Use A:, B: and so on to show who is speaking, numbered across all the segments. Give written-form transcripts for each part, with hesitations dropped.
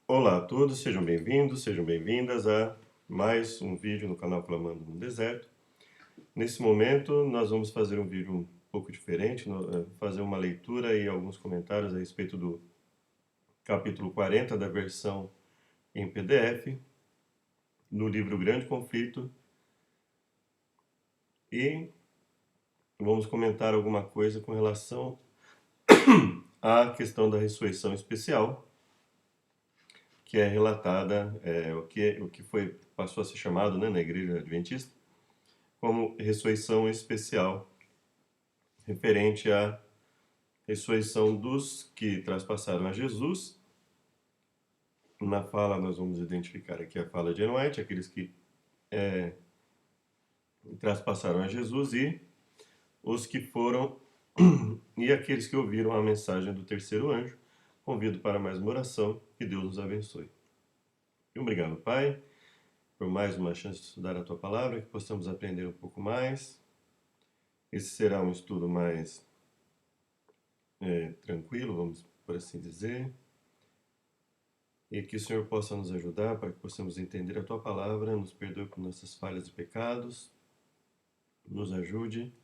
A: Olá a todos, sejam bem-vindos, sejam bem-vindas a mais um vídeo no canal Clamando no Deserto. Nesse momento, nós vamos fazer um vídeo um pouco diferente, fazer uma leitura e alguns comentários a respeito do capítulo 40 da versão em PDF, no livro Grande Conflito, e vamos comentar alguma coisa com relação à questão da ressurreição especial, que é relatada, o que passou a ser chamado, né, na Igreja Adventista, como ressurreição especial, referente à ressurreição dos que traspassaram a Jesus. Na fala, nós vamos identificar aqui a fala de Ellen White, aqueles que traspassaram a Jesus, e os que foram, e aqueles que ouviram a mensagem do terceiro anjo. Convido para mais uma oração, que Deus nos abençoe. Obrigado, Pai, por mais uma chance de estudar a Tua Palavra, que possamos aprender um pouco mais. Esse será um estudo mais tranquilo, vamos por assim dizer, e que o Senhor possa nos ajudar para que possamos entender a Tua Palavra, nos perdoe por nossas falhas e pecados, nos ajude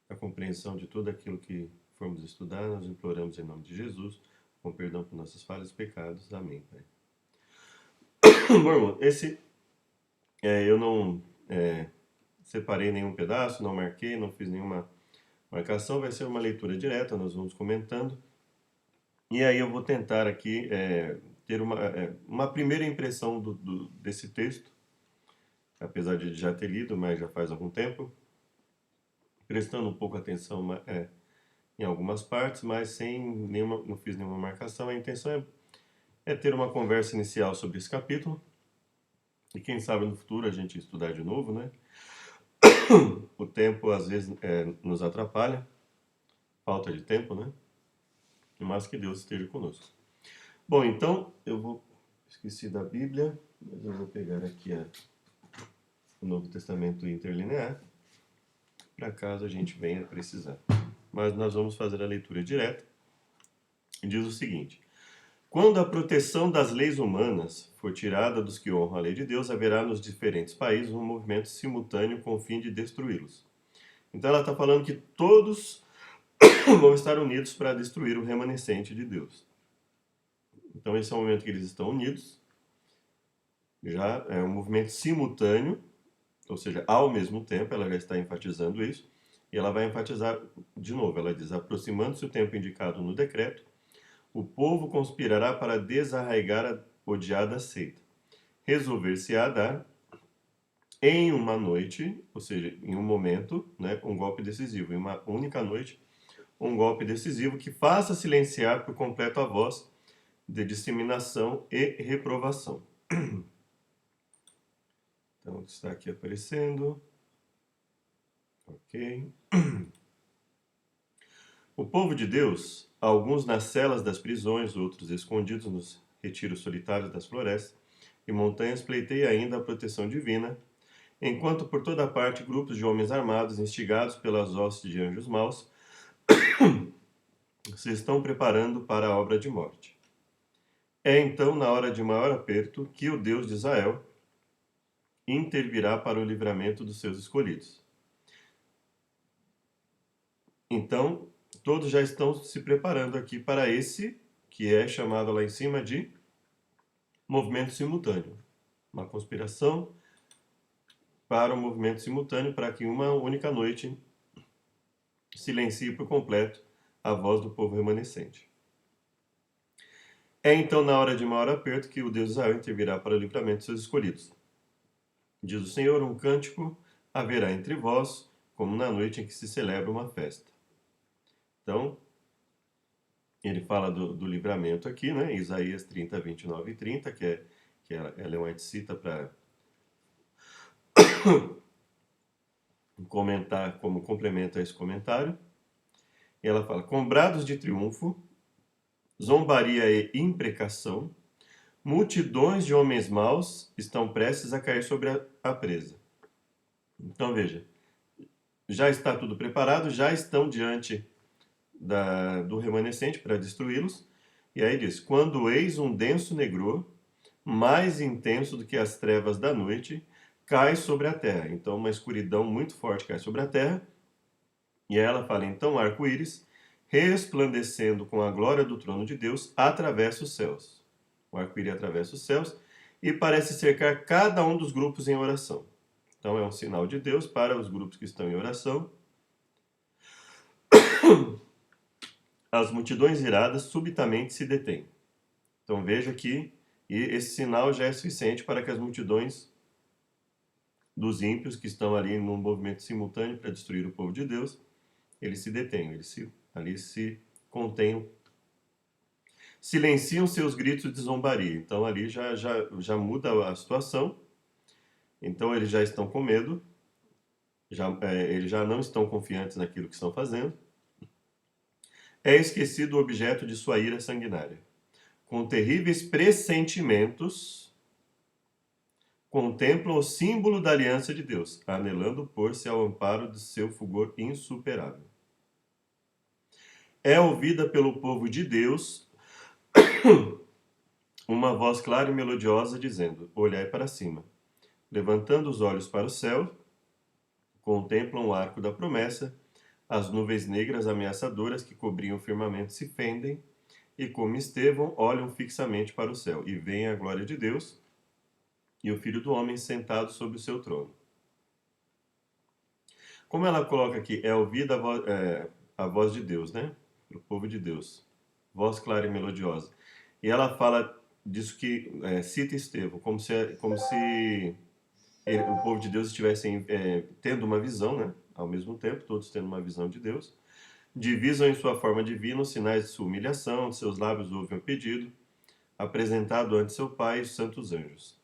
A: a compreensão de tudo aquilo que formos estudar. Nós imploramos em nome de Jesus, com perdão por nossas falhas e pecados. Amém, Pai. Bom, irmão, eu não separei nenhum pedaço, não marquei, não fiz nenhuma marcação, vai ser uma leitura direta, nós vamos comentando. E aí eu vou tentar aqui ter uma primeira impressão desse texto, apesar de já ter lido, mas já faz algum tempo, prestando um pouco atenção em algumas partes, mas não fiz nenhuma marcação. A intenção é ter uma conversa inicial sobre esse capítulo, e quem sabe no futuro a gente estudar de novo, né? O tempo às vezes nos atrapalha, falta de tempo, né? Mas que Deus esteja conosco. Bom, então esqueci da Bíblia, mas eu vou pegar aqui o Novo Testamento interlinear, para caso a gente venha precisar. Mas nós vamos fazer a leitura direta. Diz o seguinte: quando a proteção das leis humanas for tirada dos que honram a lei de Deus, haverá nos diferentes países um movimento simultâneo com o fim de destruí-los. Então ela está falando que todos vão estar unidos para destruir o remanescente de Deus. Então esse é o momento que eles estão unidos. Já é um movimento simultâneo, ou seja, ao mesmo tempo. Ela já está enfatizando isso. E ela vai enfatizar de novo. Ela diz: aproximando-se o tempo indicado no decreto, o povo conspirará para desarraigar a odiada seita. Resolver-se-á dar, em uma noite, ou seja, em um momento, né, um golpe decisivo. Em uma única noite, um golpe decisivo que faça silenciar por completo a voz de disseminação e reprovação. Então, está aqui aparecendo. Ok. O povo de Deus, alguns nas celas das prisões, outros escondidos nos retiros solitários das florestas e montanhas, pleiteia ainda a proteção divina, enquanto por toda parte grupos de homens armados, instigados pelas hostes de anjos maus, se estão preparando para a obra de morte. É então, na hora de maior aperto, que o Deus de Israel intervirá para o livramento dos seus escolhidos. Então, todos já estão se preparando aqui para esse, que é chamado lá em cima de movimento simultâneo. Uma conspiração para o movimento simultâneo, para que uma única noite silencie por completo a voz do povo remanescente. É então, na hora de maior aperto, que o Deus de Israel intervirá para o livramento de seus escolhidos. Diz o Senhor: um cântico haverá entre vós, como na noite em que se celebra uma festa. Então, ele fala do livramento aqui, né? Isaías 30, 29 e 30, que ela White cita para comentar como complemento a esse comentário. E ela fala: com brados de triunfo, zombaria e imprecação, multidões de homens maus estão prestes a cair sobre a presa. Então veja, já está tudo preparado, já estão diante do remanescente para destruí-los. E aí diz: quando eis um denso negror, mais intenso do que as trevas da noite, cai sobre a terra. Então, uma escuridão muito forte cai sobre a terra. E ela fala, então, o arco-íris, resplandecendo com a glória do trono de Deus, atravessa os céus. O arco-íris atravessa os céus e parece cercar cada um dos grupos em oração. Então, é um sinal de Deus para os grupos que estão em oração. As multidões iradas subitamente se detêm. Então, veja que esse sinal já é suficiente para que as multidões dos ímpios que estão ali num movimento simultâneo para destruir o povo de Deus, eles se detêm, ali se contêm, silenciam seus gritos de zombaria. Então ali já muda a situação. Então eles já estão com medo, eles já não estão confiantes naquilo que estão fazendo. É esquecido o objeto de sua ira sanguinária. Com terríveis pressentimentos, contemplam o símbolo da aliança de Deus, anelando pôr-se ao amparo de seu fulgor insuperável. É ouvida pelo povo de Deus uma voz clara e melodiosa dizendo: olhai para cima. Levantando os olhos para o céu, contemplam o arco da promessa, as nuvens negras ameaçadoras que cobriam o firmamento se fendem, e como Estevão, olham fixamente para o céu, e veem a glória de Deus e o Filho do Homem sentado sobre o seu trono. Como ela coloca aqui, é ouvida a voz de Deus, né? Do povo de Deus. Voz clara e melodiosa. E ela fala disso que cita Estevão, como se o povo de Deus estivesse tendo uma visão, né? Ao mesmo tempo, todos tendo uma visão de Deus. Divisam em sua forma divina os sinais de sua humilhação, de seus lábios ouvem o pedido, apresentado ante seu Pai e os santos anjos.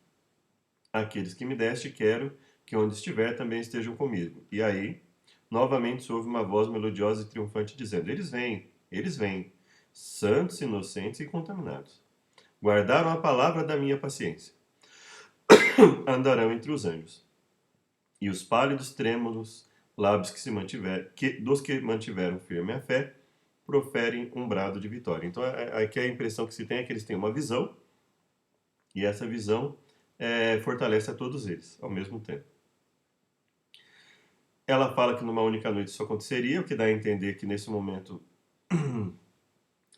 A: Aqueles que me deste, quero que onde estiver também estejam comigo. E aí, novamente se ouve uma voz melodiosa e triunfante dizendo: eles vêm, santos, inocentes e contaminados. Guardaram a palavra da minha paciência. Andarão entre os anjos. E os pálidos, trêmulos lábios dos que mantiveram firme a fé, proferem um brado de vitória. Então, aqui a impressão que se tem é que eles têm uma visão, e essa visão fortalece a todos eles, ao mesmo tempo. Ela fala que numa única noite isso aconteceria, o que dá a entender que nesse momento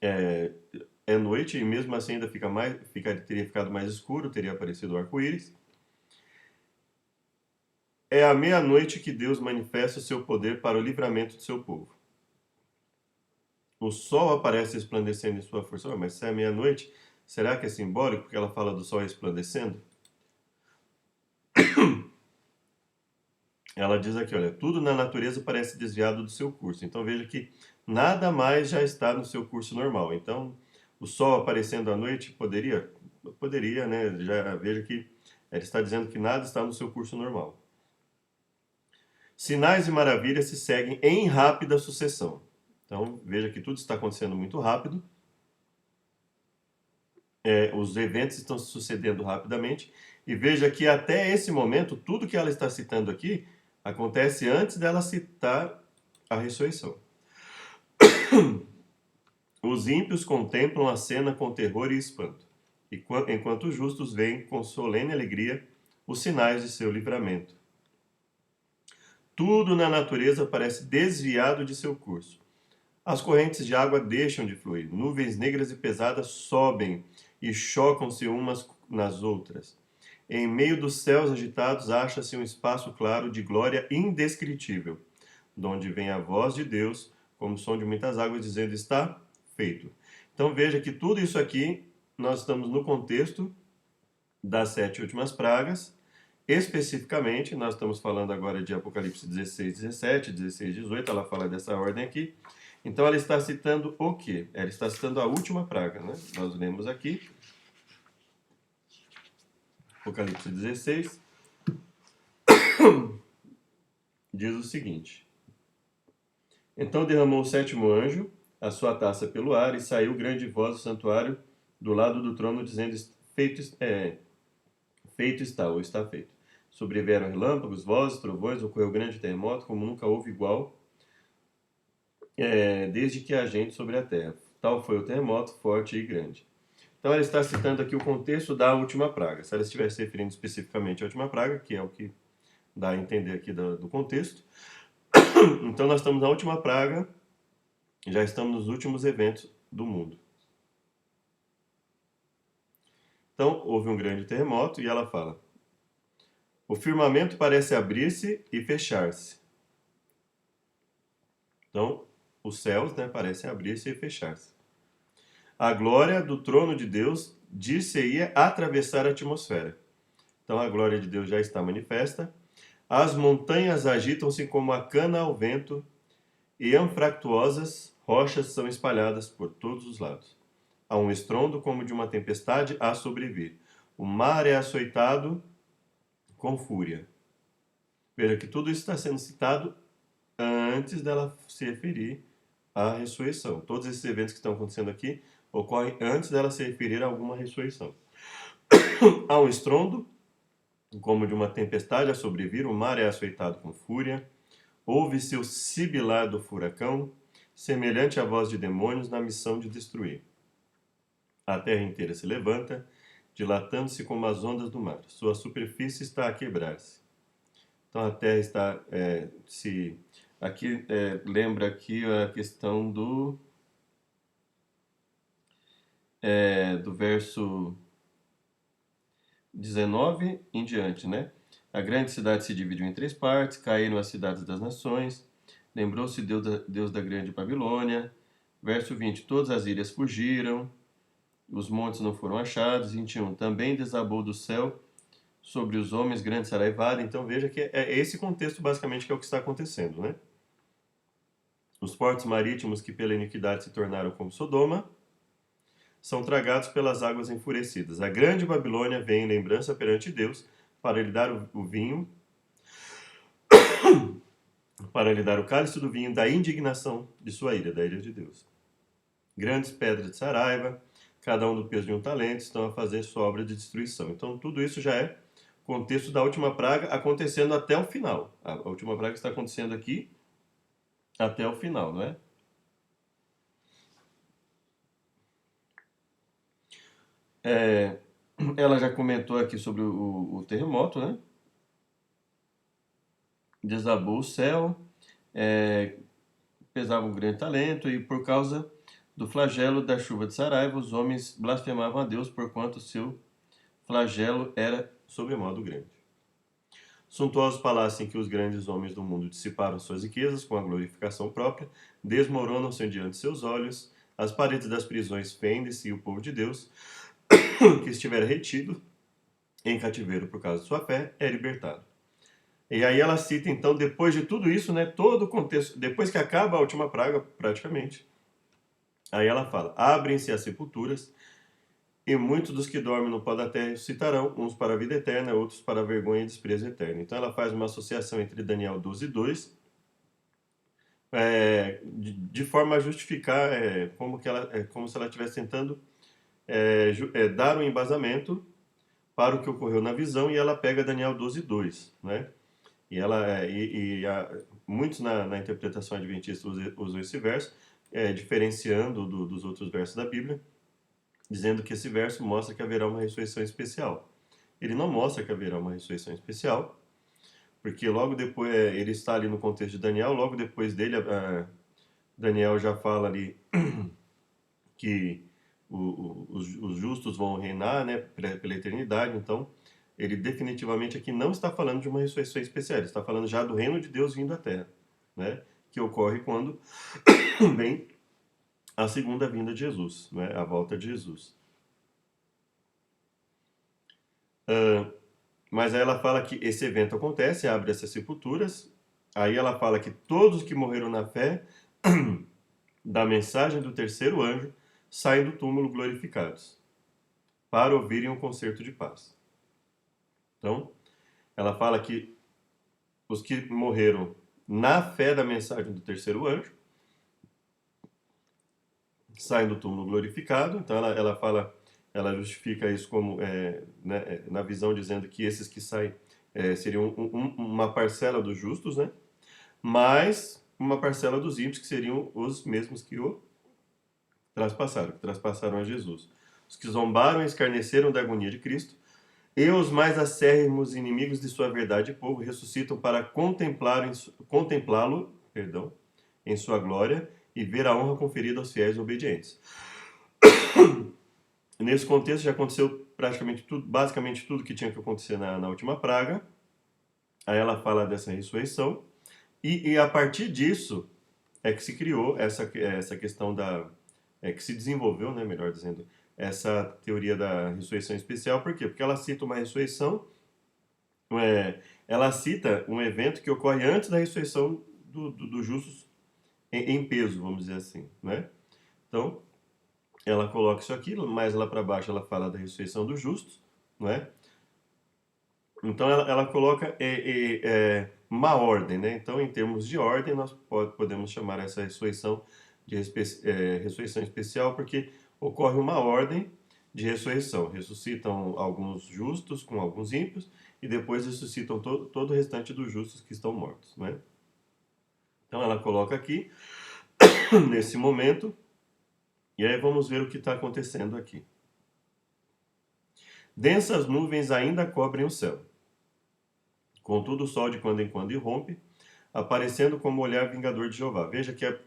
A: é noite, e mesmo assim ainda teria ficado mais escuro, teria aparecido o arco-íris. É à meia-noite que Deus manifesta o seu poder para o livramento do seu povo. O sol aparece resplandecendo em sua força. Mas se é meia-noite, será que é simbólico porque ela fala do sol resplandecendo? Ela diz aqui, olha, tudo na natureza parece desviado do seu curso. Então veja que nada mais já está no seu curso normal. Então, o sol aparecendo à noite poderia, né? Já veja que ela está dizendo que nada está no seu curso normal. Sinais e maravilhas se seguem em rápida sucessão. Então, veja que tudo está acontecendo muito rápido. Os eventos estão se sucedendo rapidamente. E veja que até esse momento, tudo que ela está citando aqui acontece antes dela citar a ressurreição. Os ímpios contemplam a cena com terror e espanto, enquanto os justos veem com solene alegria os sinais de seu livramento. Tudo na natureza parece desviado de seu curso. As correntes de água deixam de fluir, nuvens negras e pesadas sobem e chocam-se umas nas outras. Em meio dos céus agitados acha-se um espaço claro de glória indescritível, donde vem a voz de Deus, como som de muitas águas, dizendo: está feito. Então veja que tudo isso aqui, nós estamos no contexto das 7 últimas pragas. Especificamente, nós estamos falando agora de Apocalipse 16, 17, 16, 18, ela fala dessa ordem aqui. Então ela está citando o quê? Ela está citando a última praga, né? Nós lemos aqui, Apocalipse 16, diz o seguinte: então derramou o sétimo anjo a sua taça pelo ar, e saiu grande voz do santuário do lado do trono, dizendo: feito está, ou está feito. Sobreveram relâmpagos, vozes, trovões, ocorreu grande terremoto, como nunca houve igual, desde que há gente sobre a terra. Tal foi o terremoto, forte e grande. Então ela está citando aqui o contexto da última praga. Se ela estiver se referindo especificamente à última praga, que é o que dá a entender aqui do contexto, então nós estamos na última praga, já estamos nos últimos eventos do mundo. Então houve um grande terremoto e ela fala: o firmamento parece abrir-se e fechar-se. Então os céus, né, parecem abrir-se e fechar-se. A glória do trono de Deus dir-se-ia atravessar a atmosfera. Então a glória de Deus já está manifesta. As montanhas agitam-se como a cana ao vento e anfractuosas rochas são espalhadas por todos os lados. Há um estrondo como de uma tempestade a sobrevir. O mar é açoitado com fúria. Veja que tudo isso está sendo citado antes dela se referir à ressurreição. Todos esses eventos que estão acontecendo aqui ocorrem antes dela se referir a alguma ressurreição. Há um estrondo como de uma tempestade a sobrevir, o mar é açoitado com fúria. Ouve-se o sibilar do furacão, semelhante à voz de demônios na missão de destruir. A terra inteira se levanta, dilatando-se como as ondas do mar. Sua superfície está a quebrar-se. Então a terra está se... Aqui lembra aqui a questão do verso 19 em diante, né? A grande cidade se dividiu em 3 partes, caíram as cidades das nações, lembrou-se Deus da grande Babilônia. Verso 20, todas as ilhas fugiram, os montes não foram achados. 21, também desabou do céu sobre os homens grande saraivada. Então veja que é esse contexto basicamente que é o que está acontecendo, né? Os portos marítimos que pela iniquidade se tornaram como Sodoma, são tragados pelas águas enfurecidas. A grande Babilônia vem em lembrança perante Deus para lhe dar o vinho, para lhe dar o cálice do vinho da indignação de sua ira, da ira de Deus. Grandes pedras de saraiva, cada um do peso de um talento, estão a fazer sua obra de destruição. Então tudo isso já é contexto da última praga acontecendo até o final. A última praga está acontecendo aqui até o final, não é? Ela já comentou aqui sobre o terremoto, né? Desabou o céu, pesava um grande talento, e por causa do flagelo da chuva de saraiva, os homens blasfemavam a Deus, porquanto seu flagelo era sobremodo grande. Suntuosos palácios em que os grandes homens do mundo dissiparam suas riquezas com a glorificação própria, desmoronam-se diante de seus olhos, as paredes das prisões fendem-se, e o povo de Deus, que estiver retido em cativeiro por causa de sua fé, é libertado. E aí ela cita, então, depois de tudo isso, né, todo o contexto, depois que acaba a última praga, praticamente, aí ela fala: abrem-se as sepulturas, e muitos dos que dormem no pó da terra ressuscitarão, uns para a vida eterna, outros para a vergonha e desprezo eterno. Então ela faz uma associação entre Daniel 12:2, de forma a justificar como se ela estivesse tentando dar um embasamento para o que ocorreu na visão, e ela pega Daniel 12:2, né? E muitos na interpretação adventista usam esse verso, diferenciando dos outros versos da Bíblia, dizendo que esse verso mostra que haverá uma ressurreição especial. Ele não mostra que haverá uma ressurreição especial, porque logo depois, ele está ali no contexto de Daniel, logo depois dele, Daniel já fala ali que os justos vão reinar, né, pela eternidade. Então ele definitivamente aqui não está falando de uma ressurreição especial, ele está falando já do reino de Deus vindo à Terra, né, que ocorre quando vem a segunda vinda de Jesus, né, a volta de Jesus. Mas aí ela fala que esse evento acontece, abre essas sepulturas, aí ela fala que todos que morreram na fé da mensagem do terceiro anjo saem do túmulo glorificados para ouvirem um concerto de paz. Então, ela fala que os que morreram na fé da mensagem do terceiro anjo saem do túmulo glorificado. Então ela justifica isso como né, na visão, dizendo que esses que saem seriam uma parcela dos justos, né? Mais uma parcela dos ímpios, que seriam os mesmos que o traspassaram a Jesus. os que zombaram e escarneceram da agonia de Cristo, e os mais acérrimos inimigos de sua verdade e povo ressuscitam para contemplá-lo, em sua glória e ver a honra conferida aos fiéis e obedientes. Nesse contexto já aconteceu praticamente tudo, basicamente tudo que tinha que acontecer na última praga. Aí ela fala dessa ressurreição e a partir disso é que se criou essa questão que se desenvolveu, né, melhor dizendo, essa teoria da ressurreição especial. Por quê? Porque ela cita uma ressurreição, ela cita um evento que ocorre antes da ressurreição dos justos em peso, vamos dizer assim, né? Então, ela coloca isso aqui, mais lá para baixo ela fala da ressurreição dos justos, não é? Então ela coloca uma ordem, né? Então, em termos de ordem, nós podemos chamar essa ressurreição de ressurreição especial, porque ocorre uma ordem de ressurreição. Ressuscitam alguns justos com alguns ímpios e depois ressuscitam todo o restante dos justos que estão mortos, né? Então ela coloca aqui, nesse momento, e aí vamos ver o que está acontecendo aqui. Densas nuvens ainda cobrem o céu. Contudo, o sol de quando em quando irrompe, aparecendo como olhar vingador de Jeová. Veja que a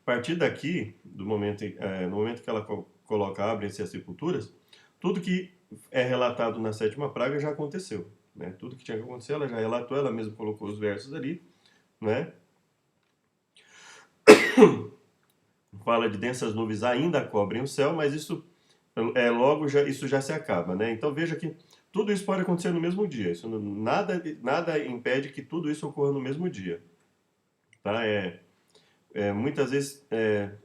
A: partir daqui, no momento que ela coloca abrem-se as sepulturas, tudo que é relatado na sétima praga já aconteceu, né? Tudo que tinha que acontecer, ela já relatou, ela mesma colocou os versos ali, né? Fala de densas nuvens ainda cobrem o céu, mas isso isso já se acaba, né? Então veja que tudo isso pode acontecer no mesmo dia. Isso nada impede que tudo isso ocorra no mesmo dia, tá? Muitas vezes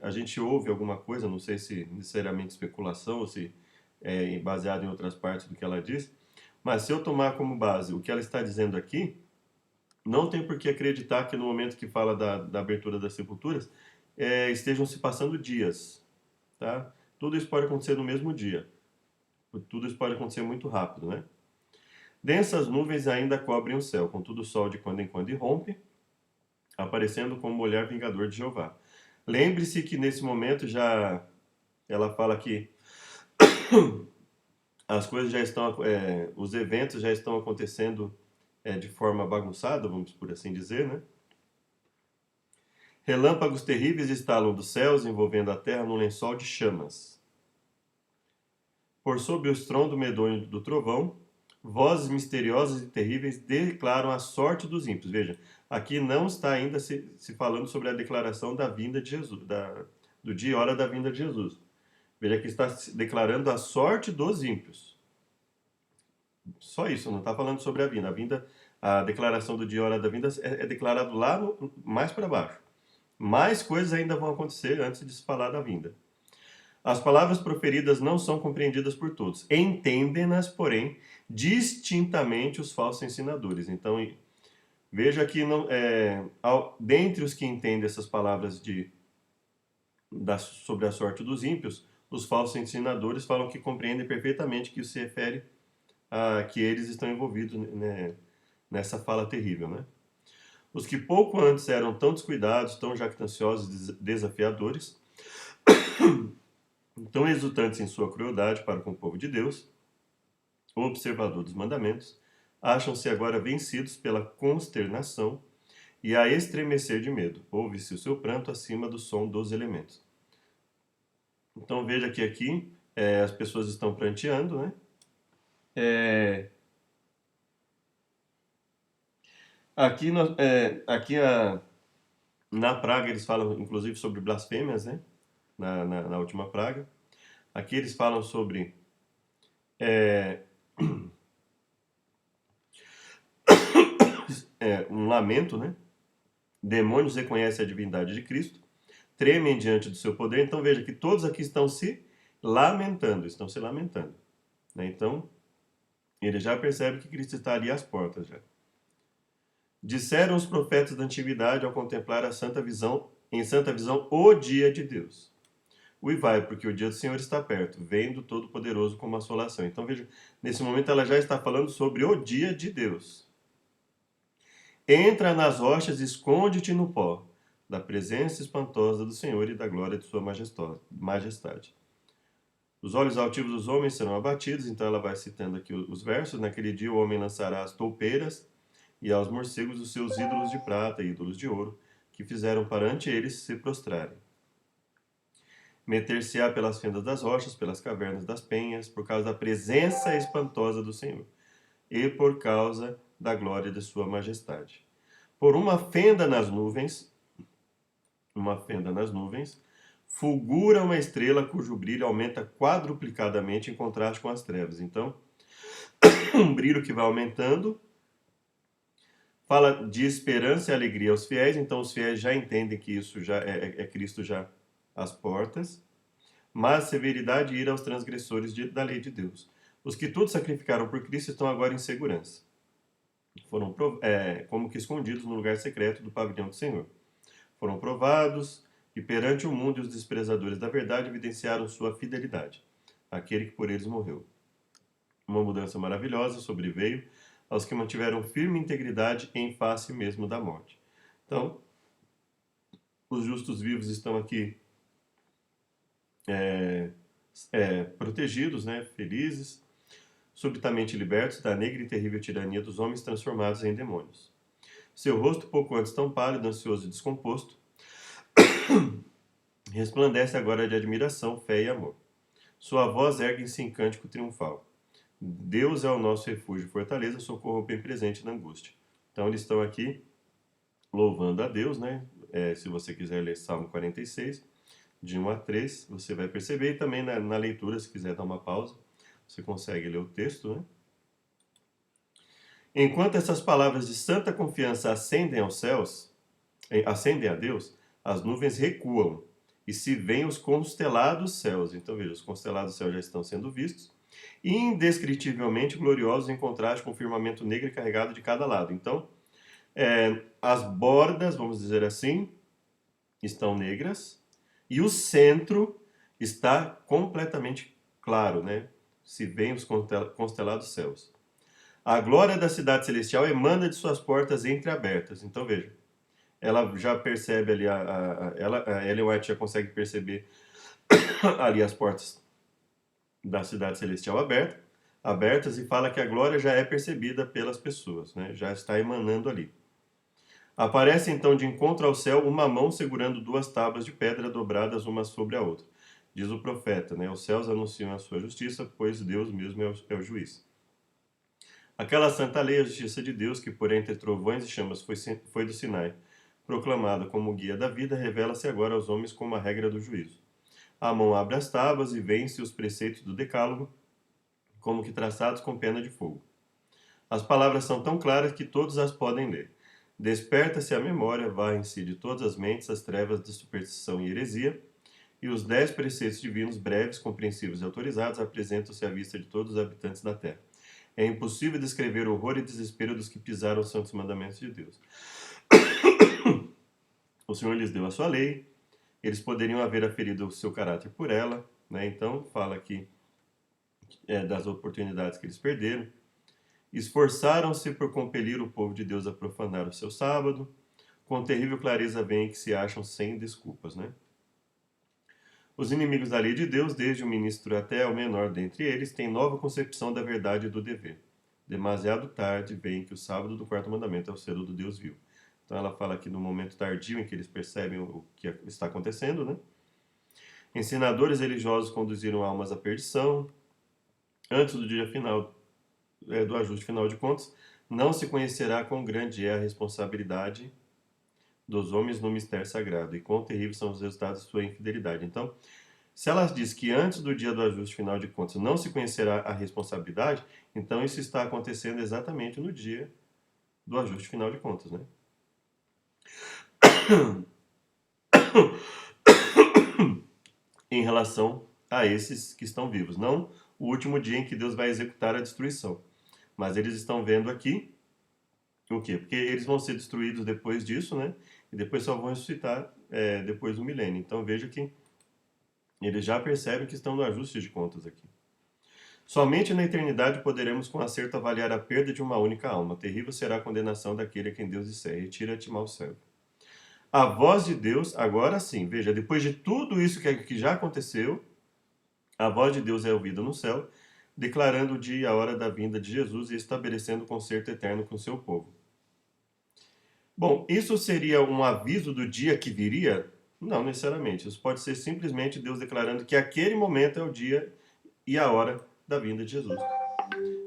A: a gente ouve alguma coisa, não sei se necessariamente especulação ou se é baseado em outras partes do que ela diz, mas se eu tomar como base o que ela está dizendo aqui, não tem por que acreditar que no momento que fala da abertura das sepulturas estejam se passando dias, tá? Tudo isso pode acontecer no mesmo dia. Tudo isso pode acontecer muito rápido, né? Densas nuvens ainda cobrem o céu, contudo o sol de quando em quando irrompe, aparecendo como olhar vingador de Jeová. Lembre-se que nesse momento já ela fala que as coisas já estão, os eventos já estão acontecendo de forma bagunçada, vamos por assim dizer, né? Relâmpagos terríveis estalam dos céus, envolvendo a terra num lençol de chamas. Por sob o estrondo medonho do trovão, vozes misteriosas e terríveis declaram a sorte dos ímpios. Veja, aqui não está ainda se falando sobre a declaração da vinda de Jesus, do dia e hora da vinda de Jesus. Veja que está declarando a sorte dos ímpios. Só isso, não está falando sobre a vinda. A declaração do dia e hora da vinda é declarado lá mais para baixo. Mais coisas ainda vão acontecer antes de se falar da vinda. As palavras proferidas não são compreendidas por todos. Entendem-nas, porém, distintamente os falsos ensinadores. Então, veja que dentre os que entendem essas palavras sobre a sorte dos ímpios, os falsos ensinadores falam que compreendem perfeitamente que isso se refere a que eles estão envolvidos, né, nessa fala terrível, né? Os que pouco antes eram tão descuidados, tão jactanciosos e desafiadores, tão exultantes em sua crueldade para com o povo de Deus, o observador dos mandamentos, acham-se agora vencidos pela consternação e a estremecer de medo. Ouve-se o seu pranto acima do som dos elementos. Então veja que aqui as pessoas estão pranteando, né? Na praga eles falam inclusive sobre blasfêmias, né? Na última praga. Aqui eles falam sobre um lamento, né? Demônios reconhecem a divindade de Cristo, tremem diante do seu poder. Então veja que todos aqui estão se lamentando. Né? Então, ele já percebe que Cristo está ali às portas já. Disseram os profetas da antiguidade ao contemplar em santa visão, o dia de Deus. Uivai, porque o dia do Senhor está perto, vem do Todo-Poderoso como assolação. Então veja, nesse momento ela já está falando sobre o dia de Deus. Entra nas rochas e esconde-te no pó, da presença espantosa do Senhor e da glória de sua majestade. Os olhos altivos dos homens serão abatidos, então ela vai citando aqui os versos. Naquele dia o homem lançará as toupeiras e aos morcegos os seus ídolos de prata e ídolos de ouro, que fizeram para ante eles se prostrarem. Meter-se-á pelas fendas das rochas, pelas cavernas das penhas, por causa da presença espantosa do Senhor, e por causa da glória de sua majestade. Por uma fenda nas nuvens, fulgura uma estrela cujo brilho aumenta quadruplicadamente em contraste com as trevas. Então, um brilho que vai aumentando, fala de esperança e alegria aos fiéis, então os fiéis já entendem que isso já é Cristo já às portas, mas severidade e ira aos transgressores da lei de Deus. Os que tudo sacrificaram por Cristo estão agora em segurança. Foram como que escondidos no lugar secreto do pavilhão do Senhor. Foram provados e perante o mundo e os desprezadores da verdade evidenciaram sua fidelidade, aquele que por eles morreu. Uma mudança maravilhosa sobreveio aos que mantiveram firme integridade em face mesmo da morte. Então, os justos vivos estão aqui protegidos, né, felizes, subitamente libertos da negra e terrível tirania dos homens transformados em demônios. Seu rosto, pouco antes tão pálido, ansioso e descomposto, resplandece agora de admiração, fé e amor. Sua voz ergue-se em cântico triunfal. Deus é o nosso refúgio e fortaleza, socorro bem presente na angústia. Então eles estão aqui louvando a Deus, né? Se você quiser ler Salmo 46, de 1 a 3, você vai perceber. E também na leitura, se quiser dar uma pausa, você consegue ler o texto, né? Enquanto essas palavras de santa confiança ascendem aos céus, ascendem a Deus, as nuvens recuam e se veem os constelados céus. Então veja, os constelados céus já estão sendo vistos, indescritivelmente gloriosos em contraste com o firmamento negro e carregado de cada lado. Então, as bordas, vamos dizer assim, estão negras e o centro está completamente claro, né? Se veem os constelados céus. A glória da cidade celestial emana de suas portas entreabertas. Então veja, ela já percebe ali, a Ellen White já consegue perceber ali as portas da cidade celestial abertas e fala que a glória já é percebida pelas pessoas, né? Já está emanando ali. Aparece então de encontro ao céu uma mão segurando duas tábuas de pedra dobradas uma sobre a outra. Diz o profeta, né? Os céus anunciam a sua justiça, pois Deus mesmo é o juiz. Aquela santa lei, a justiça de Deus, que por entre trovões e chamas foi do Sinai, proclamada como guia da vida, revela-se agora aos homens como a regra do juízo. A mão abre as tábuas e vence os preceitos do decálogo, como que traçados com pena de fogo. As palavras são tão claras que todos as podem ler. Desperta-se a memória, varrem-se de todas as mentes as trevas de superstição e heresia, e os 10 preceitos divinos, breves, compreensíveis e autorizados, apresentam-se à vista de todos os habitantes da terra. É impossível descrever o horror e desespero dos que pisaram os santos mandamentos de Deus. O Senhor lhes deu a sua lei, eles poderiam haver aferido o seu caráter por ela, né? Então fala aqui das oportunidades que eles perderam. Esforçaram-se por compelir o povo de Deus a profanar o seu sábado. Com terrível clareza veem que se acham sem desculpas, né? Os inimigos da lei de Deus, desde o ministro até o menor dentre eles, têm nova concepção da verdade e do dever. Demasiado tarde veem que o sábado do quarto mandamento é o selo do Deus vivo. Então ela fala aqui no momento tardio em que eles percebem o que está acontecendo, né? Ensinadores religiosos conduziram almas à perdição. Antes do dia final do ajuste final de contas, não se conhecerá quão grande é a responsabilidade dos homens no mistério sagrado e quão terríveis são os resultados de sua infidelidade. Então, se ela diz que antes do dia do ajuste final de contas não se conhecerá a responsabilidade, então isso está acontecendo exatamente no dia do ajuste final de contas, né? Em relação a esses que estão vivos, não o último dia em que Deus vai executar a destruição. Mas eles estão vendo aqui o quê? Porque eles vão ser destruídos depois disso, né? E depois só vão ressuscitar depois do milênio. Então veja que eles já percebem que estão no ajuste de contas aqui. Somente na eternidade poderemos com acerto avaliar a perda de uma única alma. Terrível será a condenação daquele a quem Deus disser: retira-te, mau servo. A voz de Deus, agora sim, veja, depois de tudo isso que já aconteceu, A voz de Deus é ouvida no céu, declarando o dia e a hora da vinda de Jesus e estabelecendo o concerto eterno com seu povo. Bom, isso seria um aviso do dia que viria? Não necessariamente. Isso pode ser simplesmente Deus declarando que aquele momento é o dia e a hora da vinda de Jesus.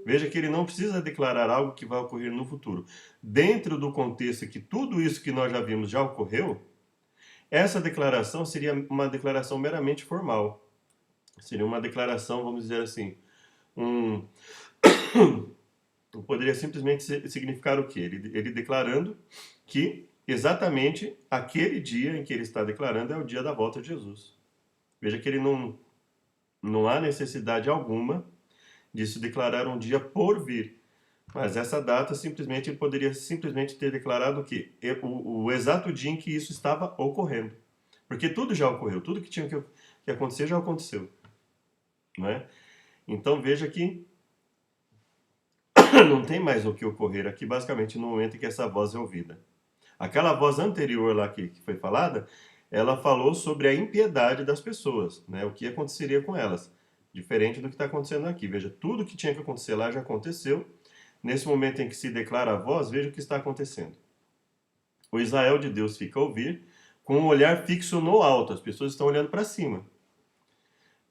A: Veja que ele não precisa declarar algo que vai ocorrer no futuro. Dentro do contexto que tudo isso que nós já vimos já ocorreu, essa declaração seria uma declaração meramente formal. Seria uma declaração, vamos dizer assim, um... poderia simplesmente significar o quê? Ele declarando que exatamente aquele dia em que ele está declarando é o dia da volta de Jesus. Veja que ele não há necessidade alguma de se declarar um dia por vir. Mas essa data simplesmente ele poderia simplesmente ter declarado que o exato dia em que isso estava ocorrendo. Porque tudo já ocorreu, tudo que tinha que acontecer já aconteceu. Não é? Então veja que não tem mais o que ocorrer aqui, basicamente, no momento em que essa voz é ouvida. Aquela voz anterior lá que foi falada, ela falou sobre a impiedade das pessoas, né? O que aconteceria com elas. Diferente do que está acontecendo aqui. Veja, tudo que tinha que acontecer lá já aconteceu. Nesse momento em que se declara a voz, veja o que está acontecendo. O Israel de Deus fica a ouvir com um olhar fixo no alto. As pessoas estão olhando para cima.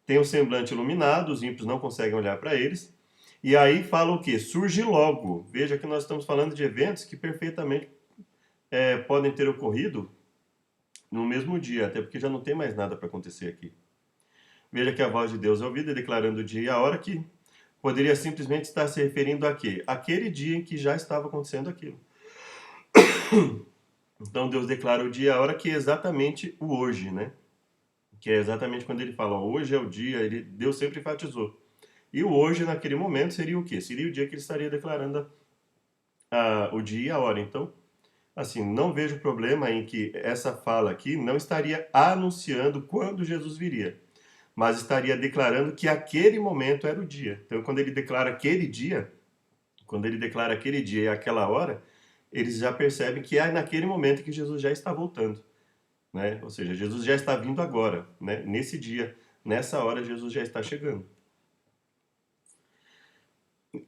A: Tem o semblante iluminado, os ímpios não conseguem olhar para eles. E aí fala o quê? Surge logo. Veja que nós estamos falando de eventos que perfeitamente podem ter ocorrido no mesmo dia, até porque já não tem mais nada para acontecer aqui. Veja que a voz de Deus é ouvida, declarando o dia e a hora que poderia simplesmente estar se referindo a quê? Aquele dia em que já estava acontecendo aquilo. Então Deus declara o dia e a hora que é exatamente o hoje, né? Que é exatamente quando ele fala, hoje é o dia, Deus sempre enfatizou. E o hoje, naquele momento, seria o quê? Seria o dia que ele estaria declarando o dia e a hora. Então, assim, não vejo problema em que essa fala aqui não estaria anunciando quando Jesus viria, mas estaria declarando que aquele momento era o dia. Então, quando ele declara aquele dia e aquela hora, eles já percebem que é naquele momento que Jesus já está voltando, né? Ou seja, Jesus já está vindo agora, né? Nesse dia, nessa hora, Jesus já está chegando.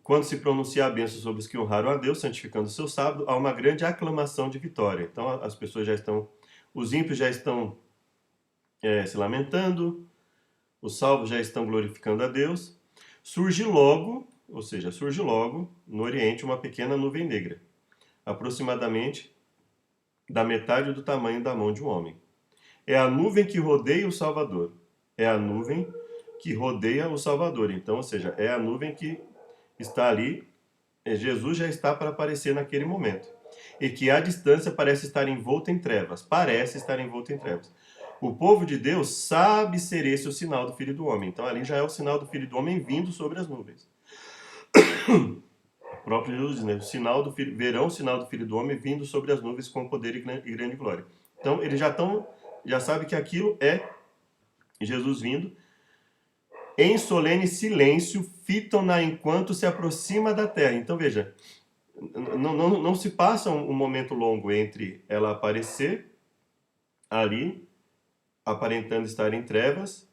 A: Quando se pronuncia a bênção sobre os que honraram a Deus, santificando o seu sábado, há uma grande aclamação de vitória. Então as pessoas já estão, os ímpios já estão se lamentando, os salvos já estão glorificando a Deus. Surge logo no Oriente uma pequena nuvem negra, aproximadamente da metade do tamanho da mão de um homem. É a nuvem que rodeia o Salvador. É a nuvem que rodeia o Salvador. Então, ou seja, é a nuvem que está ali, Jesus já está para aparecer naquele momento. E que à distância parece estar envolto em trevas. Parece estar envolto em trevas. O povo de Deus sabe ser esse o sinal do Filho do Homem. Então ali já é o sinal do Filho do Homem vindo sobre as nuvens. O próprio Jesus diz, né? Verão o sinal do Filho do Homem vindo sobre as nuvens com poder e grande glória. Então eles já sabem que aquilo é Jesus vindo. Em solene silêncio, fitam-na enquanto se aproxima da terra. Então veja, não se passa um momento longo entre ela aparecer ali, aparentando estar em trevas,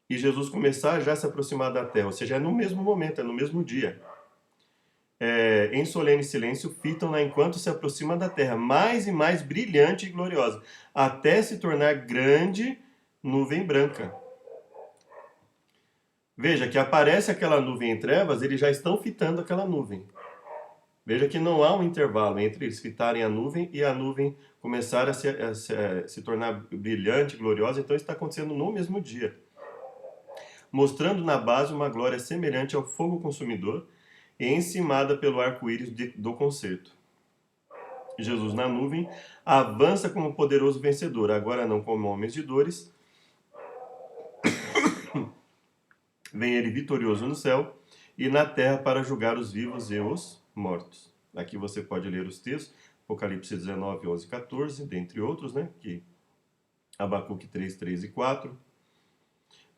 A: e Jesus começar já a se aproximar da terra. Ou seja, é no mesmo momento, é no mesmo dia. Em solene silêncio, fitam-na enquanto se aproxima da terra, mais e mais brilhante e gloriosa, até se tornar grande nuvem branca. Veja que aparece aquela nuvem em trevas, eles já estão fitando aquela nuvem. Veja que não há um intervalo entre eles fitarem a nuvem e a nuvem começar a se tornar brilhante, gloriosa. Então está acontecendo no mesmo dia. Mostrando na base uma glória semelhante ao fogo consumidor e encimada pelo arco-íris do concerto. Jesus na nuvem avança como poderoso vencedor, agora não como homens de dores. Vem ele vitorioso no céu e na terra para julgar os vivos e os mortos. Aqui você pode ler os textos, Apocalipse 19, 11 e 14, dentre outros, né? Que Abacuque 3, 3 e 4.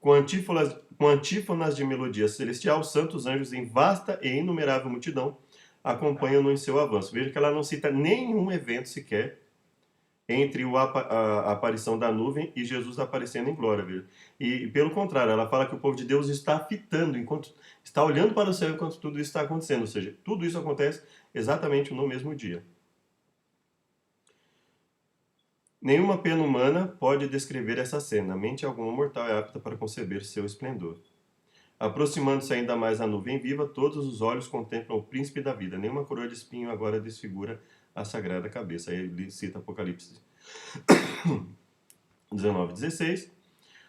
A: Com antífonas de melodia celestial, santos anjos em vasta e inumerável multidão acompanham-no em seu avanço. Veja que ela não cita nenhum evento sequer entre a aparição da nuvem e Jesus aparecendo em glória, viu? E pelo contrário, ela fala que o povo de Deus está fitando, enquanto está olhando para o céu enquanto tudo isso está acontecendo, ou seja, tudo isso acontece exatamente no mesmo dia. Nenhuma pena humana pode descrever essa cena, mente alguma mortal é apta para conceber seu esplendor. Aproximando-se ainda mais a nuvem viva, todos os olhos contemplam o príncipe da vida. Nenhuma coroa de espinho agora desfigura a sagrada cabeça. Aí ele cita Apocalipse 19:16.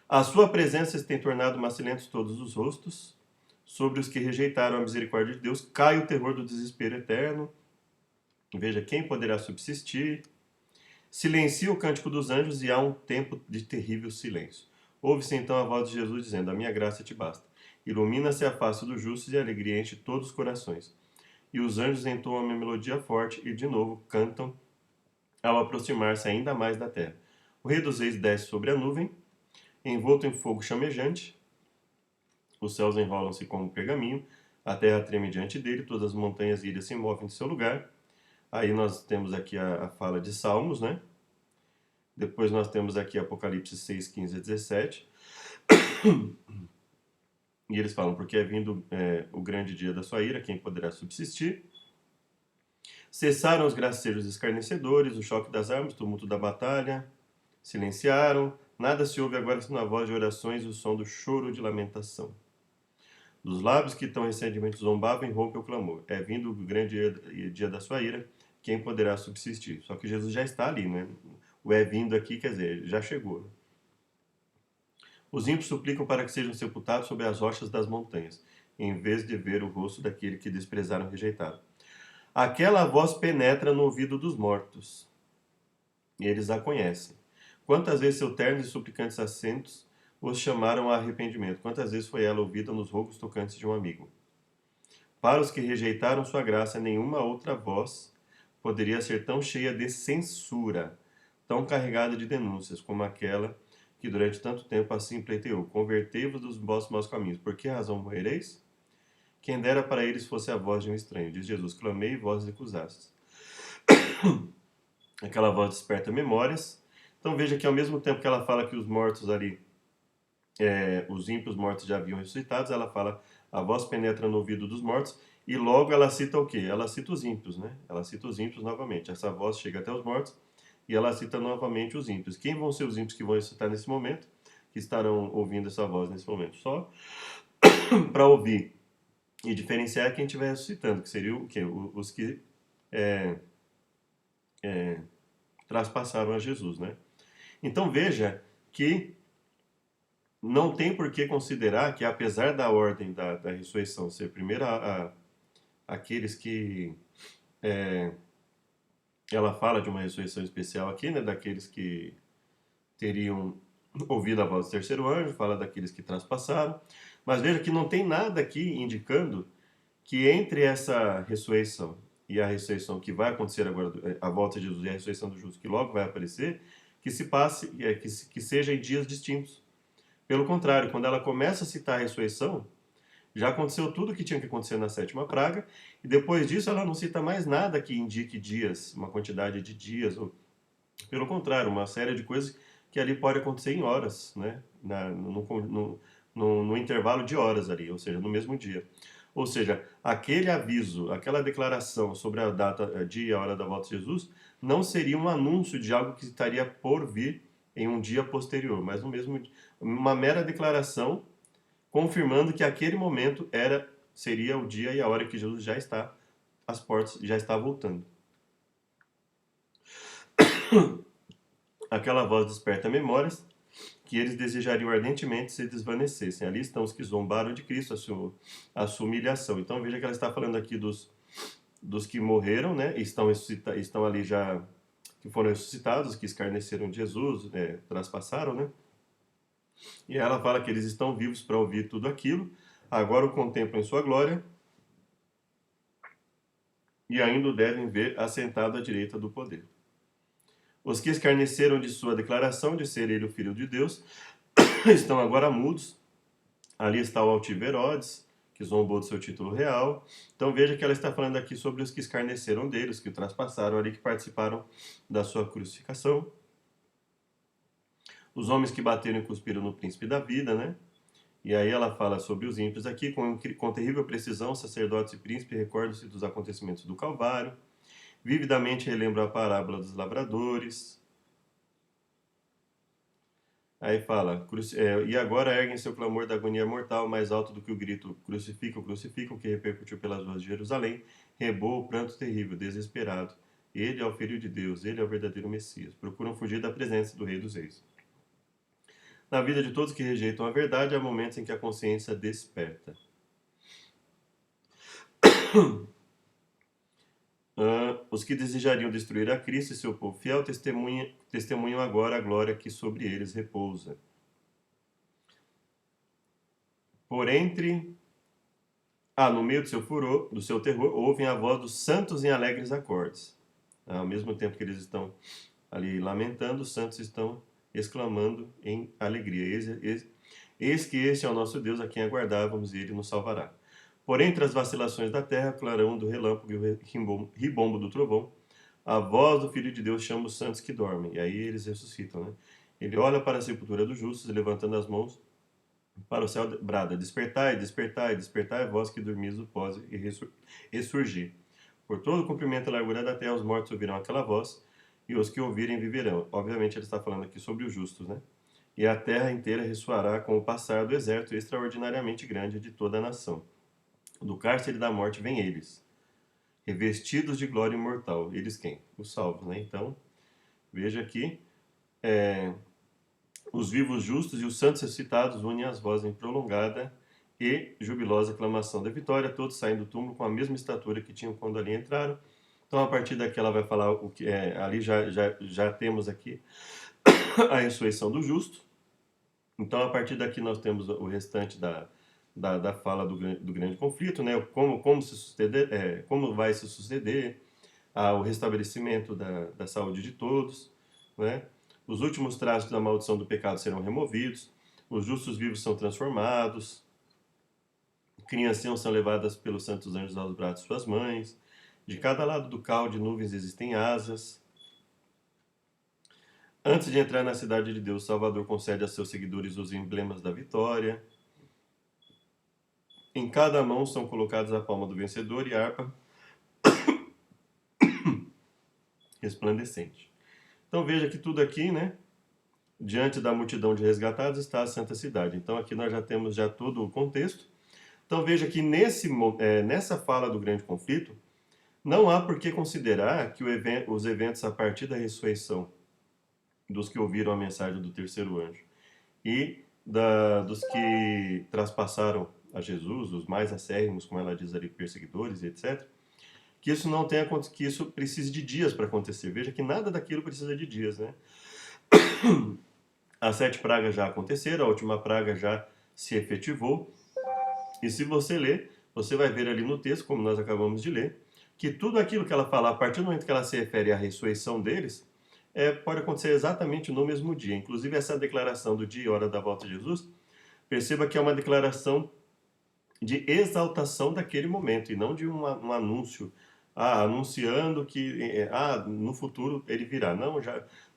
A: A sua presença tem tornado macilentos todos os rostos. Sobre os que rejeitaram a misericórdia de Deus, cai o terror do desespero eterno. Veja, quem poderá subsistir? Silencia o cântico dos anjos e há um tempo de terrível silêncio. Ouve-se então a voz de Jesus dizendo: a minha graça te basta. Ilumina-se a face dos justos e a alegria enche todos os corações. E os anjos entoam uma melodia forte e de novo cantam ao aproximar-se ainda mais da terra. O rei dos reis desce sobre a nuvem, envolto em fogo chamejante. Os céus enrolam-se como pergaminho, a terra treme diante dele, todas as montanhas e ilhas se movem de seu lugar. Aí nós temos aqui a fala de Salmos, né? Depois nós temos aqui Apocalipse 6, 15 a 17. E eles falam, porque é vindo o grande dia da sua ira, quem poderá subsistir? Cessaram os gracejos escarnecedores, o choque das armas, o tumulto da batalha. Silenciaram, nada se ouve agora senão a voz de orações e o som do choro de lamentação. Dos lábios que tão recentemente zombavam, rompe o clamor. É vindo o grande dia da sua ira, quem poderá subsistir? Só que Jesus já está ali, né? O é vindo aqui, quer dizer, já chegou. Né? Os ímpios suplicam para que sejam sepultados sob as rochas das montanhas, em vez de ver o rosto daquele que desprezaram e rejeitaram. Aquela voz penetra no ouvido dos mortos, e eles a conhecem. Quantas vezes seus ternos e suplicantes acentos os chamaram a arrependimento? Quantas vezes foi ela ouvida nos rogos tocantes de um amigo? Para os que rejeitaram sua graça, nenhuma outra voz poderia ser tão cheia de censura, tão carregada de denúncias, como aquela que durante tanto tempo assim pleiteou: convertei-vos dos vossos maus caminhos. Por que razão morrereis? Quem dera para eles fosse a voz de um estranho. Diz Jesus: clamei e vós recusastes. Aquela voz desperta memórias. Então veja que ao mesmo tempo que ela fala que os mortos ali, os ímpios mortos já haviam ressuscitado, ela fala: a voz penetra no ouvido dos mortos. E logo ela cita o quê? Ela cita os ímpios, né? Ela cita os ímpios novamente. Essa voz chega até os mortos e ela cita novamente os ímpios. Quem vão ser os ímpios que vão ressuscitar nesse momento? Que estarão ouvindo essa voz nesse momento? Só para ouvir e diferenciar quem estiver ressuscitando, que seria o quê? Os que traspassaram a Jesus, né? Então veja que não tem por que considerar que, apesar da ordem da ressurreição ser primeiro aqueles que ela fala de uma ressurreição especial aqui, né? Daqueles que teriam ouvido a voz do terceiro anjo, fala daqueles que traspassaram, mas veja que não tem nada aqui indicando que entre essa ressurreição e a ressurreição que vai acontecer agora, a volta de Jesus e a ressurreição do justo que logo vai aparecer, que se passe, que seja em dias distintos. Pelo contrário, quando ela começa a citar a ressurreição, já aconteceu tudo o que tinha que acontecer na sétima praga, e depois disso ela não cita mais nada que indique dias, uma quantidade de dias, ou, pelo contrário, uma série de coisas que ali pode acontecer em horas, né? No intervalo de horas ali, ou seja, no mesmo dia. Ou seja, aquele aviso, aquela declaração sobre a data, dia e a hora da volta de Jesus, não seria um anúncio de algo que estaria por vir em um dia posterior, mas uma mera declaração confirmando que aquele momento seria o dia e a hora que Jesus já está às portas, já está voltando. Aquela voz desperta memórias que eles desejariam ardentemente se desvanecessem. Ali estão os que zombaram de Cristo, a sua humilhação. Então veja que ela está falando aqui dos que morreram, né? Estão ali já, que foram ressuscitados, que escarneceram de Jesus, traspassaram, né? E ela fala que eles estão vivos para ouvir tudo aquilo, agora o contemplam em sua glória e ainda o devem ver assentado à direita do poder. Os que escarneceram de sua declaração de ser ele o Filho de Deus estão agora mudos. Ali está o altivo Herodes, que zombou do seu título real. Então veja que ela está falando aqui sobre os que escarneceram dele, os que o traspassaram ali, que participaram da sua crucificação. Os homens que bateram e cuspiram no príncipe da vida, né? E aí ela fala sobre os ímpios aqui, com terrível precisão, sacerdotes e príncipes recordam-se dos acontecimentos do Calvário, vividamente relembram a parábola dos lavradores. Aí fala, e agora erguem seu clamor da agonia mortal mais alto do que o grito, crucificam, crucificam, que repercutiu pelas ruas de Jerusalém, reboa o pranto terrível, desesperado. Ele é o Filho de Deus, ele é o verdadeiro Messias. Procuram fugir da presença do Rei dos Reis. Na vida de todos que rejeitam a verdade, há momentos em que a consciência desperta. Os que desejariam destruir a Cristo e seu povo fiel testemunham agora a glória que sobre eles repousa. No meio do seu furor, do seu terror, ouvem a voz dos santos em alegres acordes. Ao mesmo tempo que eles estão ali lamentando, os santos estão exclamando em alegria. Eis que este é o nosso Deus, a quem aguardávamos, e ele nos salvará. Por entre as vacilações da terra, clarão do relâmpago e o ribombo do trovão, a voz do Filho de Deus chama os santos que dormem. E aí eles ressuscitam, né? Ele olha para a sepultura dos justos, levantando as mãos para o céu, brada: despertai, despertai, despertai, vós que dormis do pós e ressurgir. Por todo o comprimento e largura da terra, os mortos ouvirão aquela voz, e os que ouvirem viverão. Obviamente ele está falando aqui sobre os justos, né? E a terra inteira ressoará com o passar do exército extraordinariamente grande de toda a nação. Do cárcere da morte vêm eles, revestidos de glória imortal. Eles quem? Os salvos, né? Então, veja aqui, os vivos justos e os santos ressuscitados unem as vozes em prolongada e jubilosa aclamação da vitória. Todos saem do túmulo com a mesma estatura que tinham quando ali entraram. Então, a partir daqui, ela vai falar o que ali já temos aqui a ressurreição do justo. Então, a partir daqui, nós temos o restante da fala do grande conflito, né? Como vai se suceder o restabelecimento da saúde de todos, né? Os últimos traços da maldição do pecado serão removidos, os justos vivos são transformados, criancinhas são levadas pelos santos anjos aos braços de suas mães, de cada lado do carro de nuvens existem asas. Antes de entrar na cidade de Deus, o Salvador concede a seus seguidores os emblemas da vitória. Em cada mão são colocadas a palma do vencedor e a harpa resplandecente. Então veja que tudo aqui, né? Diante da multidão de resgatados está a Santa Cidade. Então aqui nós já temos todo o contexto. Então veja que nessa fala do grande conflito, não há por que considerar que os eventos a partir da ressurreição dos que ouviram a mensagem do terceiro anjo e dos que traspassaram a Jesus, os mais acérrimos, como ela diz ali, perseguidores e etc., que isso não tenha que isso precise de dias para acontecer. Veja que nada daquilo precisa de dias, né? As 7 pragas já aconteceram, a última praga já se efetivou. E se você ler, você vai ver ali no texto, como nós acabamos de ler, que tudo aquilo que ela fala, a partir do momento que ela se refere à ressurreição deles, pode acontecer exatamente no mesmo dia. Inclusive, essa declaração do dia e hora da volta de Jesus, perceba que é uma declaração de exaltação daquele momento, e não de um anúncio, anunciando que no futuro ele virá. Não,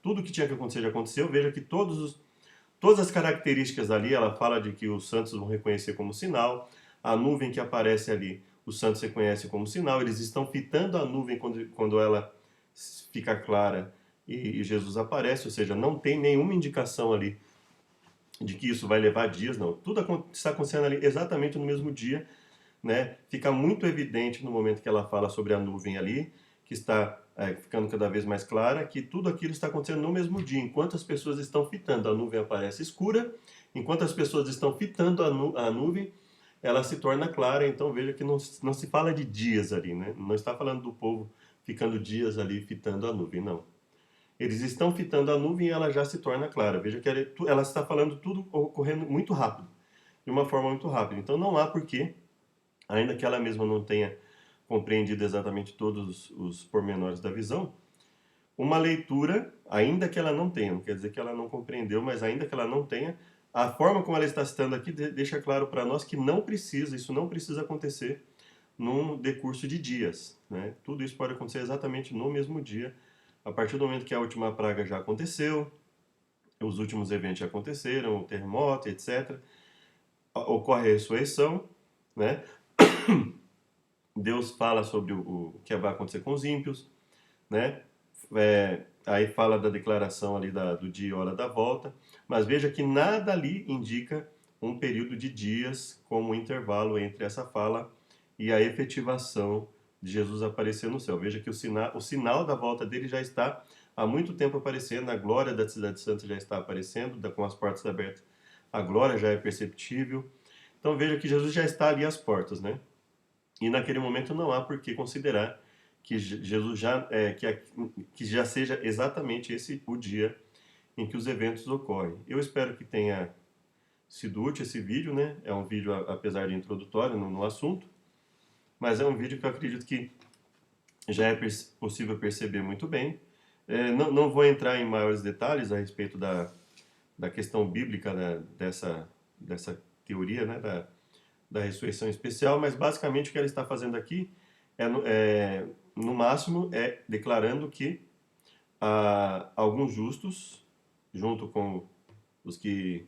A: tudo que tinha que acontecer já aconteceu. Veja que todas as características ali, ela fala de que os santos vão reconhecer como sinal, a nuvem que aparece ali, os santos reconhecem como sinal, eles estão fitando a nuvem quando ela fica clara e Jesus aparece, ou seja, não tem nenhuma indicação ali de que isso vai levar dias, não. Tudo está acontecendo ali exatamente no mesmo dia, né? Fica muito evidente no momento que ela fala sobre a nuvem ali, que está ficando cada vez mais clara, que tudo aquilo está acontecendo no mesmo dia. Enquanto as pessoas estão fitando, a nuvem aparece escura, enquanto as pessoas estão fitando a nuvem, ela se torna clara. Então veja que não se fala de dias ali, né? Não está falando do povo ficando dias ali fitando a nuvem, não. Eles estão fitando a nuvem e ela já se torna clara. Veja que ela está falando tudo ocorrendo muito rápido, de uma forma muito rápida. Então não há porquê, ainda que ela mesma não tenha compreendido exatamente todos os pormenores da visão, uma leitura, ainda que ela não tenha, não quer dizer que ela não compreendeu, mas ainda que ela não tenha, a forma como ela está citando aqui deixa claro para nós que isso não precisa acontecer num decurso de dias, né? Tudo isso pode acontecer exatamente no mesmo dia, a partir do momento que a última praga já aconteceu, os últimos eventos já aconteceram, o terremoto, etc. Ocorre a ressurreição, né? Deus fala sobre o que vai acontecer com os ímpios, né? Aí fala da declaração ali do dia e hora da volta, mas veja que nada ali indica um período de dias como intervalo entre essa fala e a efetivação de Jesus aparecer no céu. Veja que o sinal da volta dele já está há muito tempo aparecendo, a glória da Cidade Santa já está aparecendo, com as portas abertas, a glória já é perceptível. Então veja que Jesus já está ali às portas, né? E naquele momento não há por que considerar que Jesus que já seja exatamente esse o dia em que os eventos ocorrem. Eu espero que tenha sido útil esse vídeo, né? É um vídeo, apesar de introdutório no assunto, mas é um vídeo que eu acredito que já é possível perceber muito bem. Não vou entrar em maiores detalhes a respeito da questão bíblica, né, dessa teoria, né, da ressurreição especial, mas basicamente o que ela está fazendo aqui no máximo, é declarando que alguns justos, junto com os que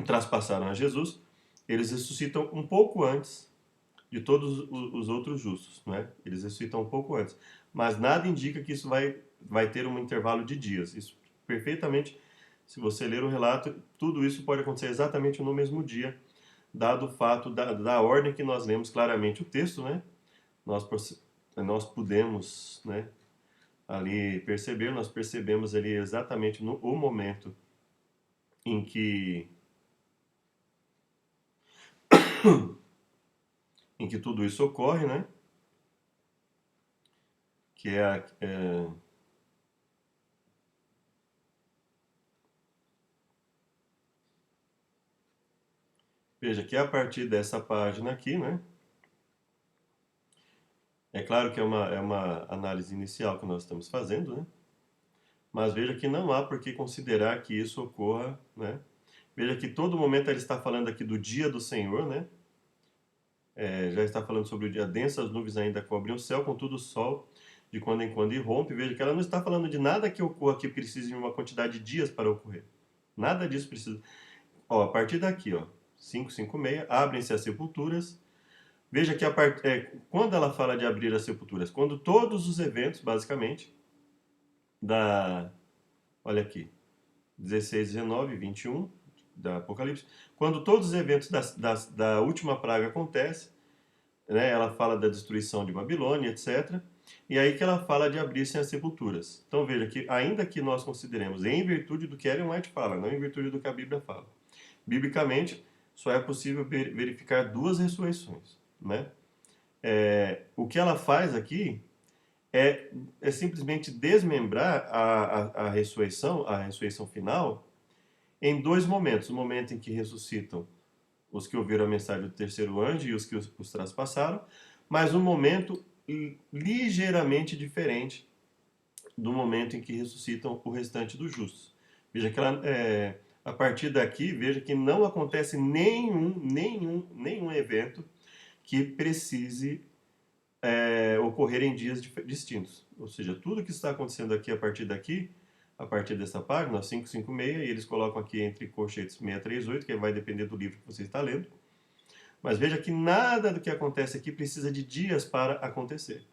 A: traspassaram a Jesus, eles ressuscitam um pouco antes de todos os outros justos, né? Eles ressuscitam um pouco antes. Mas nada indica que isso vai ter um intervalo de dias. Isso perfeitamente, se você ler o relato, tudo isso pode acontecer exatamente no mesmo dia, dado o fato da ordem que nós lemos claramente o texto, né? Nós podemos, né, ali perceber, nós percebemos ali exatamente o momento em que tudo isso ocorre, né? Que veja que a partir dessa página aqui, né? É claro que é uma análise inicial que nós estamos fazendo, né? Mas veja que não há por que considerar que isso ocorra, né? Veja que todo momento ele está falando aqui do dia do Senhor, né? Já está falando sobre o dia, densas nuvens ainda cobrem o céu, contudo o sol de quando em quando irrompe. Veja que ela não está falando de nada que ocorra que precise de uma quantidade de dias para ocorrer. Nada disso precisa. Ó, a partir daqui, ó, 5:56, abrem-se as sepulturas. Veja que quando ela fala de abrir as sepulturas, quando todos os eventos, basicamente, olha aqui, 16, 19, 21 da Apocalipse, quando todos os eventos da última praga acontecem, né, ela fala da destruição de Babilônia, etc. E aí que ela fala de abrir-se as sepulturas. Então veja que, ainda que nós consideremos em virtude do que Ellen White fala, não em virtude do que a Bíblia fala, biblicamente só é possível verificar duas ressurreições, né? O que ela faz aqui é simplesmente desmembrar a ressurreição final, em dois momentos. O momento em que ressuscitam os que ouviram a mensagem do terceiro anjo e os que os traspassaram, mas um momento ligeiramente diferente do momento em que ressuscitam o restante dos justos. Veja que a partir daqui, veja que não acontece nenhum evento que precise ocorrer em dias distintos. Ou seja, tudo que está acontecendo aqui a partir daqui, a partir dessa página, 556, e eles colocam aqui entre colchetes 638, que vai depender do livro que você está lendo. Mas veja que nada do que acontece aqui precisa de dias para acontecer.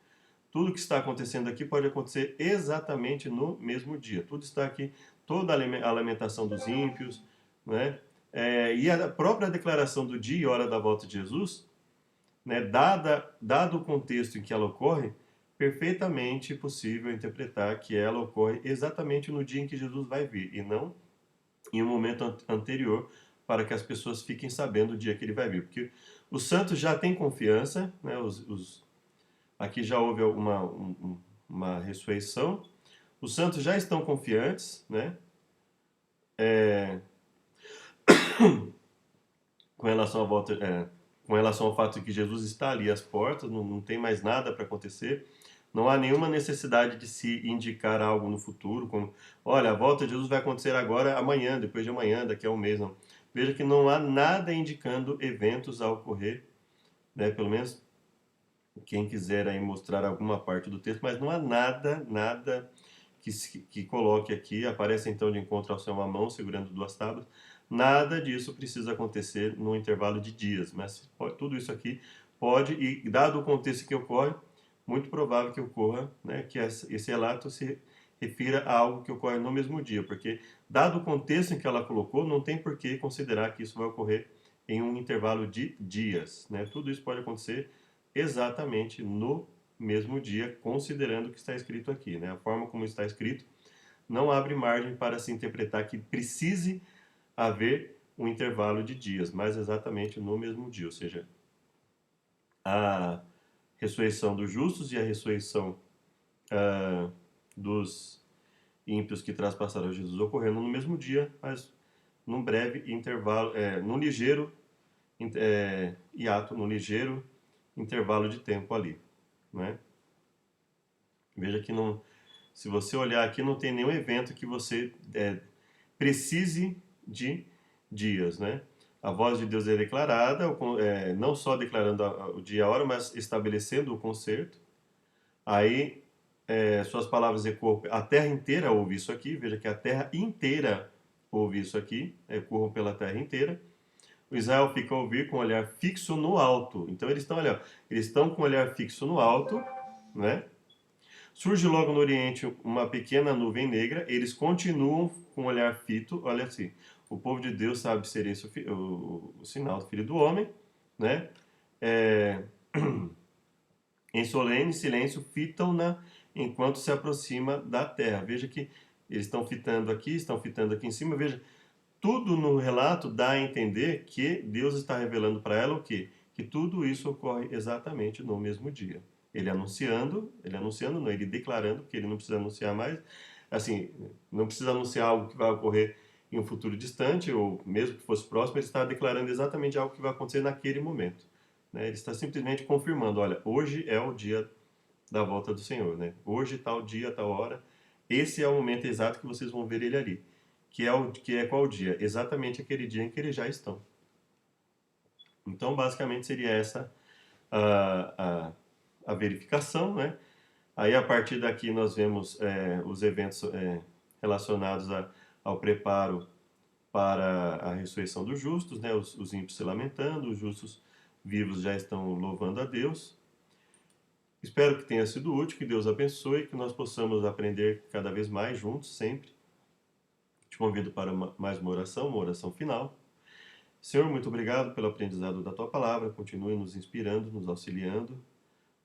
A: Tudo que está acontecendo aqui pode acontecer exatamente no mesmo dia. Tudo está aqui, toda a lamentação dos ímpios, né? E a própria declaração do dia e hora da volta de Jesus, né, dado o contexto em que ela ocorre, perfeitamente possível interpretar que ela ocorre exatamente no dia em que Jesus vai vir, e não em um momento anterior, para que as pessoas fiquem sabendo o dia que ele vai vir. Porque os santos já têm confiança, né, aqui já houve uma ressurreição, os santos já estão confiantes, né, com relação à volta, com relação ao fato de que Jesus está ali às portas, não tem mais nada para acontecer, Não há nenhuma necessidade de se indicar algo no futuro, como, olha, a volta de Jesus vai acontecer agora, amanhã, depois de amanhã, daqui a um mês, não. Veja que não há nada indicando eventos a ocorrer, né? Pelo menos quem quiser aí mostrar alguma parte do texto, mas não há nada que coloque aqui, aparece então de encontro ao céu uma mão segurando duas tábuas, nada disso precisa acontecer no intervalo de dias, mas tudo isso aqui pode, e dado o contexto que ocorre, muito provável que ocorra, né, que esse relato se refira a algo que ocorre no mesmo dia, porque dado o contexto em que ela colocou, não tem por que considerar que isso vai ocorrer em um intervalo de dias, né? Tudo isso pode acontecer exatamente no mesmo dia, considerando o que está escrito aqui, né? A forma como está escrito não abre margem para se interpretar que precise haver um intervalo de dias, mas exatamente no mesmo dia, ou seja, a ressurreição dos justos e a ressurreição dos ímpios que traspassaram Jesus ocorrendo no mesmo dia, mas num breve intervalo, num ligeiro hiato, num ligeiro intervalo de tempo ali, né? Veja que não, se você olhar aqui, não tem nenhum evento que você precise de dias, né? A voz de Deus é declarada, não só declarando o dia e a hora, mas estabelecendo o concerto. Aí, suas palavras ecoam, a terra inteira ouve isso aqui, veja que a terra inteira ouve isso aqui, ecoam pela terra inteira. O Israel fica a ouvir com o olhar fixo no alto. Então eles estão, olha, eles estão com o olhar fixo no alto, né? Surge logo no Oriente uma pequena nuvem negra, eles continuam com o olhar fito, olha assim, o povo de Deus sabe ser esse o sinal do Filho do Homem, né? É, em solene silêncio fitam-na enquanto se aproxima da terra. Veja que eles estão fitando aqui em cima, veja, tudo no relato dá a entender que Deus está revelando para ela o quê? Que tudo isso ocorre exatamente no mesmo dia. Ele anunciando, não, ele declarando, que ele não precisa anunciar mais, assim, não precisa anunciar algo que vai ocorrer em um futuro distante, ou mesmo que fosse próximo, ele está declarando exatamente algo que vai acontecer naquele momento. Né? Ele está simplesmente confirmando, olha, hoje é o dia da volta do Senhor, né? Hoje, tal dia, tal hora, esse é o momento exato que vocês vão ver ele ali. Que é qual dia? Exatamente aquele dia em que eles já estão. Então, basicamente, seria essa a verificação, né? Aí, a partir daqui, nós vemos os eventos relacionados ao preparo para a ressurreição dos justos, né? Os ímpios se lamentando, os justos vivos já estão louvando a Deus. Espero que tenha sido útil, que Deus abençoe, que nós possamos aprender cada vez mais juntos, sempre. Te convido para mais uma oração final. Senhor, muito obrigado pelo aprendizado da Tua palavra, continue nos inspirando, nos auxiliando,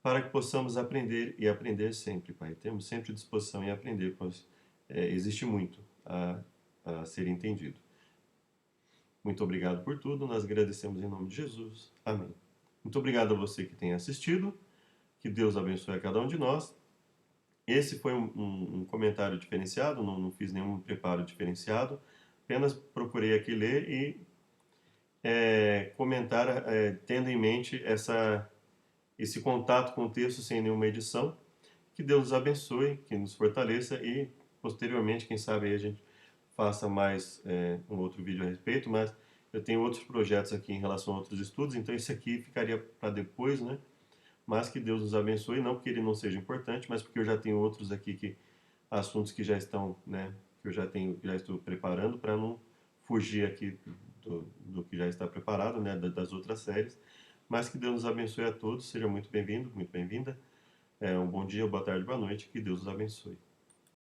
A: para que possamos aprender e aprender sempre, Pai. Temos sempre disposição em aprender, pois existe muito a ser entendido. Muito obrigado por tudo, nós agradecemos em nome de Jesus. Amém. Muito obrigado a você que tem assistido, que Deus abençoe a cada um de nós. Esse foi um comentário diferenciado, não fiz nenhum preparo diferenciado, apenas procurei aqui ler e comentar tendo em mente esse contato com o texto sem nenhuma edição. Que Deus nos abençoe, que nos fortaleça e posteriormente, quem sabe, aí a gente faça mais um outro vídeo a respeito, mas eu tenho outros projetos aqui em relação a outros estudos, então esse aqui ficaria para depois, né? Mas que Deus nos abençoe, não porque ele não seja importante, mas porque eu já tenho outros aqui assuntos que já estão, né, que eu já estou preparando para não fugir aqui do que já está preparado, né, das outras séries. Mas que Deus nos abençoe a todos, seja muito bem-vindo, muito bem-vinda. Um bom dia, boa tarde, boa noite, que Deus os abençoe.